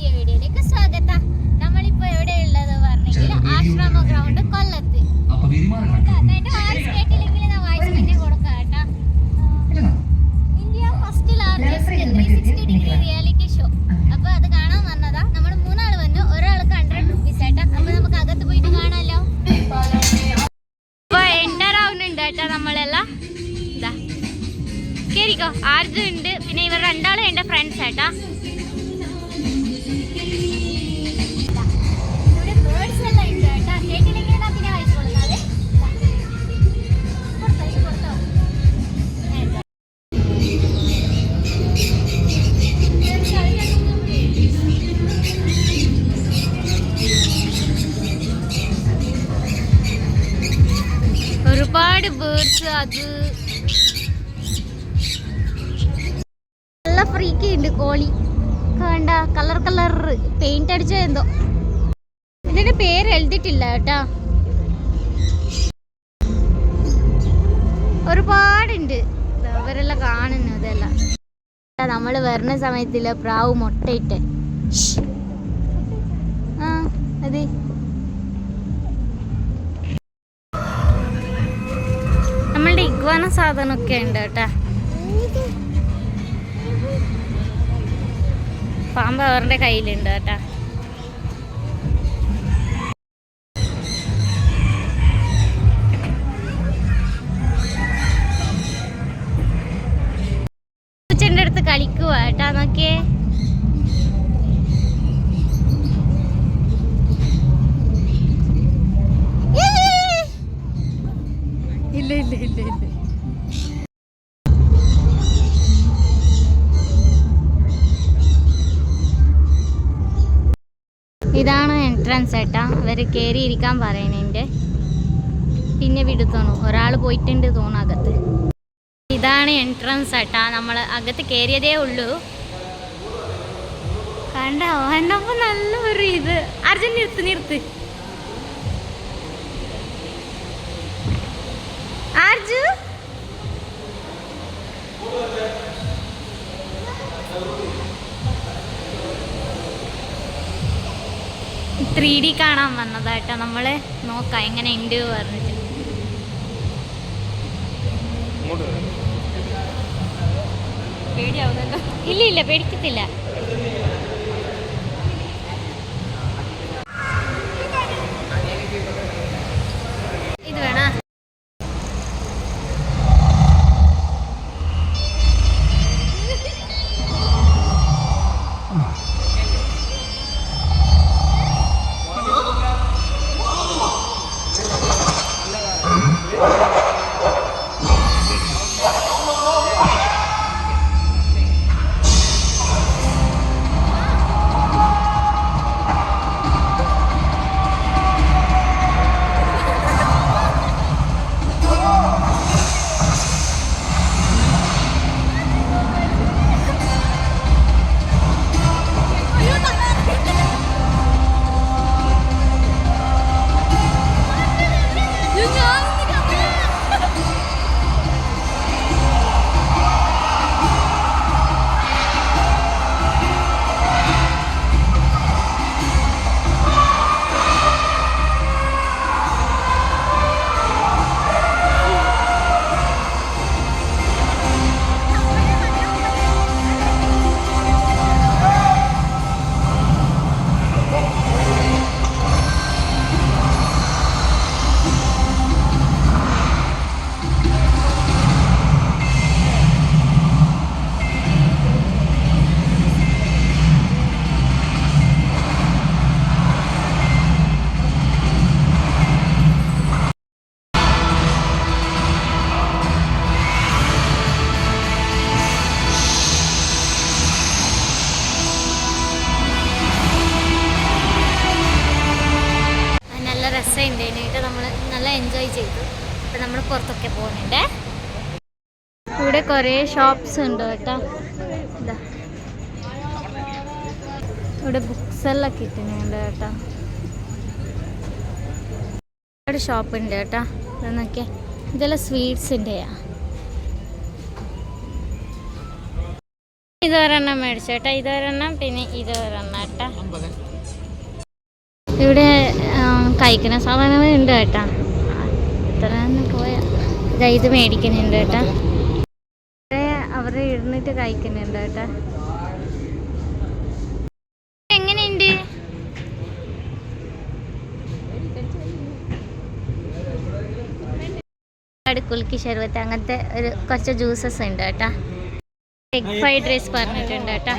പുതിയ വീഡിയോയിലേക്ക് സ്വാഗതം. നമ്മളിപ്പോ എവിടെയുള്ളത് പറഞ്ഞെങ്കിൽ ആശ്രമ ഗ്രൗണ്ട് കൊല്ലത്ത്. എന്റെ വോയിസ് കേട്ടില്ലെങ്കിൽ ഞാൻ വോയിസ് പിന്നെ കൊടുക്കാം കേട്ടോ. India first largest 360 degree reality show. അപ്പൊ അത് കാണാൻ വന്നതാ. നമ്മൾ മൂന്നാൾ വന്നു, ഒരാൾക്ക് 100 റുപ്പീസ് ഏട്ടാ. അപ്പൊ നമുക്ക് അകത്ത് പോയിട്ട് കാണാലോ. അപ്പൊ എൻ്റർ ആവുന്നുണ്ട് കേട്ടോ നമ്മളെല്ലാം. ഇതാ കേറിക്കോ. ആർജു ഉണ്ട്, പിന്നെ ഇവർ രണ്ടാളും എൻ്റെ ഫ്രണ്ട്സ് ഏട്ടാ. ഒരുപാട് ബേർഡ്സ്, അത് നല്ല ഫ്രീക്ക് ഉണ്ട്. കോളി കണ്ട കളർ കളർ പെയിന്റ് അടിച്ച എന്തോ. ഇതിന്റെ പേര് എഴുതിയിട്ടില്ല കേട്ടാ. ഒരുപാടുണ്ട്, അവരെല്ലാം കാണുന്നു. ഇതെല്ലാം നമ്മൾ വരുന്ന സമയത്തില്ല പ്രാവ് മുട്ടയിട്ട്. ആ അതെ, നമ്മളുടെ ഇഗ്വാന സാധനമൊക്കെ ഉണ്ട് കേട്ടാ. പാമ്പ് അവരുടെ കയ്യിലുണ്ട് കേട്ടാ. പൂച്ചന്റെ അടുത്ത് കളിക്കുക കേട്ടാ. നോക്കിയേ, ഇല്ല ഇല്ല ഇല്ല ഇല്ല. ഇതാണ് എൻട്രൻസ് ഏട്ടാ. അവർ കയറിയിരിക്കാൻ പറയണേൻ്റെ. പിന്നെ വിടുത്തോണു, ഒരാൾ പോയിട്ടുണ്ട് തോന്നുന്നു അകത്ത്. ഇതാണ് എൻട്രൻസ് ഏട്ടാ. നമ്മൾ അകത്ത് കയറിയതേ ഉള്ളൂ. കണ്ടോ കണ്ടപ്പോൾ നല്ലൊരു ഇത്. അർജുൻ നിർത്ത് നിർത്ത്. അർജു ത്രീ ഡി കാണാൻ വന്നതായിട്ടാ. നമ്മള് നോക്കാം എങ്ങനെ ഉണ്ട് പറഞ്ഞിട്ട്. ഇല്ല ഇല്ല, പേടിക്കത്തില്ല. ഇത് വേണ. രസമുണ്ടായിട്ട് നമ്മൾ നല്ല എൻജോയ് ചെയ്തു. അപ്പം നമ്മൾ പുറത്തൊക്കെ പോകുന്നുണ്ട്. ഇവിടെ കുറേ ഷോപ്സ് ഉണ്ട് കേട്ടോ. ഇതാ ഇവിടെ ബുക്സ് എല്ലാം കിട്ടുന്നുണ്ട് കേട്ടോ. ഇവിടെ ഷോപ്പ് ഉണ്ട് കേട്ടോ. ഇതെന്നൊക്കെ ഇതെല്ലാം സ്വീറ്റ്സിൻ്റെയാണ്. ഇതൊരെണ്ണം മേടിച്ചു കേട്ടോ, ഇതൊരെണ്ണം, പിന്നെ ഇതൊരെണ്ണം കേട്ടാ. ഇവിടെ കഴിക്കുന്ന സാധനങ്ങളുണ്ട് കേട്ടാ. എത്ര പോയാ ഇത് മേടിക്കുന്നുണ്ട് കേട്ടാ. അവർ ഇരുന്നിട്ട് കഴിക്കുന്നുണ്ട് കേട്ടാ. എങ്ങനെയുണ്ട്? കുൽക്കി ശർബത്ത് അങ്ങനത്തെ കുറച്ച് ജ്യൂസസ് ഉണ്ട് കേട്ടാ. എഗ് ഫ്രൈഡ് റൈസ് പറഞ്ഞിട്ടുണ്ട് കേട്ടാ.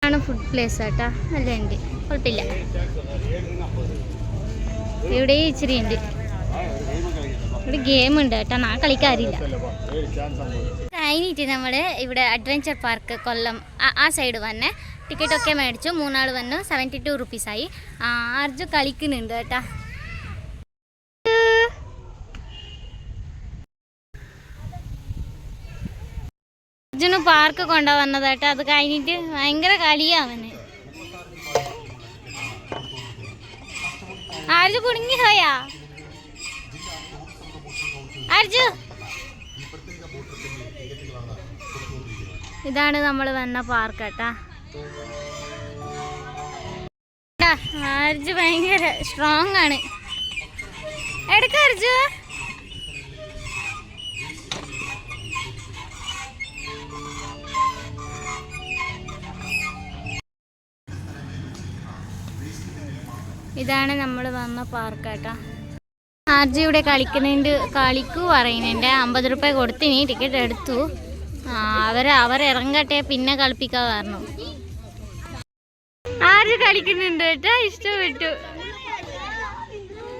ആണ് ഫുഡ് പ്ലേസ് കേട്ടാ. നല്ല ഉണ്ട്, കുഴപ്പമില്ല. ഇവിടെ ഇച്ചിരി ഉണ്ട്. ഇവിടെ ഗെയിം ഉണ്ട് കേട്ടോ, ഞാൻ കളിക്കാറില്ല. കഴിഞ്ഞിട്ട് നമ്മൾ ഇവിടെ അഡ്വഞ്ചർ പാർക്ക് കൊല്ലം ആ സൈഡ് വന്നെ ടിക്കറ്റൊക്കെ മേടിച്ചു. 3 ആൾ വന്നു, 72 റുപ്പീസായി. അർജു കളിക്കുന്നുണ്ട് കേട്ടാ. അർജുന് പാർക്ക് കൊണ്ടുവന്നത് കേട്ടോ. അത് കഴിഞ്ഞിട്ട് ഭയങ്കര കളിയാവന്. അർജു കുടുങ്ങി പോയാ? അർജു, ഇതാണ് നമ്മൾ വന്ന പാർക്ക് കേട്ടാ. അർജു ഭയങ്കര സ്ട്രോങ് ആണ്. എടുക്ക അർജു. ഇതാണ് നമ്മൾ വന്ന പാർക്ക് കേട്ടാ. ആർജി ഇവിടെ കളിക്കുന്നതിൻ്റെ കളിക്കു പറയുന്നുണ്ട്. 50 രൂപ കൊടുത്തിനി, ടിക്കറ്റ് എടുത്തു. അവരിറങ്ങട്ടെ പിന്നെ കളിപ്പിക്കാൻ പറഞ്ഞു. ആർജി കളിക്കുന്നുണ്ട് കേട്ടാ, ഇഷ്ടപ്പെട്ടു.